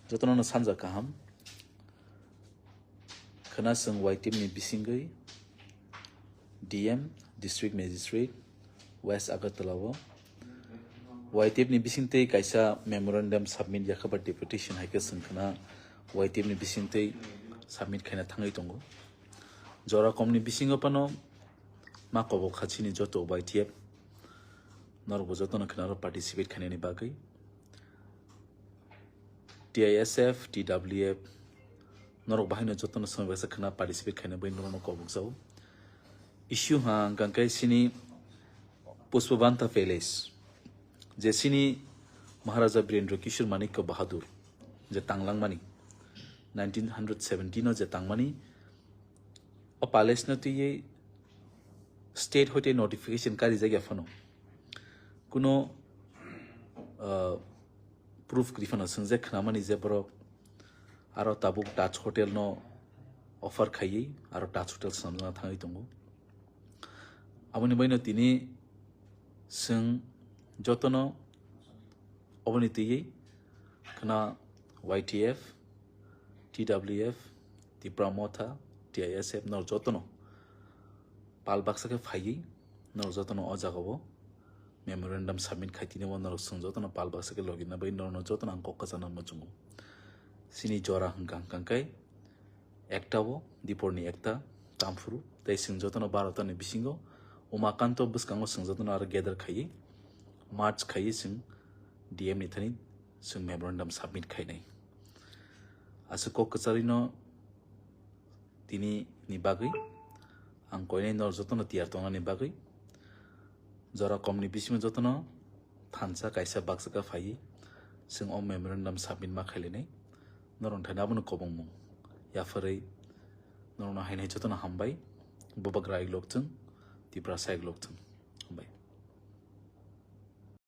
Jotono sanja kaham khana sung YTM ni bisingai DM District Magistrate West Agartala wo YTM ni bisingtei kaisa memorandum submit yakaba deputation haike sung khana YTM ni bisingtei submit khaina thangai tongo jora komni bisingo pano ma kobo khachini joto YTF norbo jotono khana participate khaini bagai TISF TWF norok bahino jotono samabasa khana participate khaina bai norno kobo jau issue ha gangkai sini Pushpavanta Palace je sini Maharaja Birendra Kishore Manikya Bahadur je tanglang mani 1917 no je tangmani o palace na tuye state hote notification kari jagya fano kuno proof grifana sungje khnamani je boro aro tabuk Taj Hotel no offer khayi aro Taj Hotel samjana thangai tongo aboni baino tini sung jotono oboni tiye khana YTF TWF Tipramotha TISF nor jotono palbaksa ke phayi nor jotono o jagabo memorandum submit khaitini wo nor sung jotono palbaksa ke login na bai nor jotono angko kajana majungu sini jora hangkang kangkai ekta wo diporni ekta tamfuru tai sung jotono barotani bisingo Umakanto buskango sung jotono ar gather khayi march khayi sung DM ni thani sung memorandum submit khainai asako kacharino tini ni bagai ang koine nor jotono tiar tona ni bagai jora komni bisimo jotono thansa kaisa baksa ka phayi sung o memorandum submit ma khailenai noron thanabunu kobongmo yafarai noron hainai jotono hambai bobagrai loktung Tipra Saig Loktung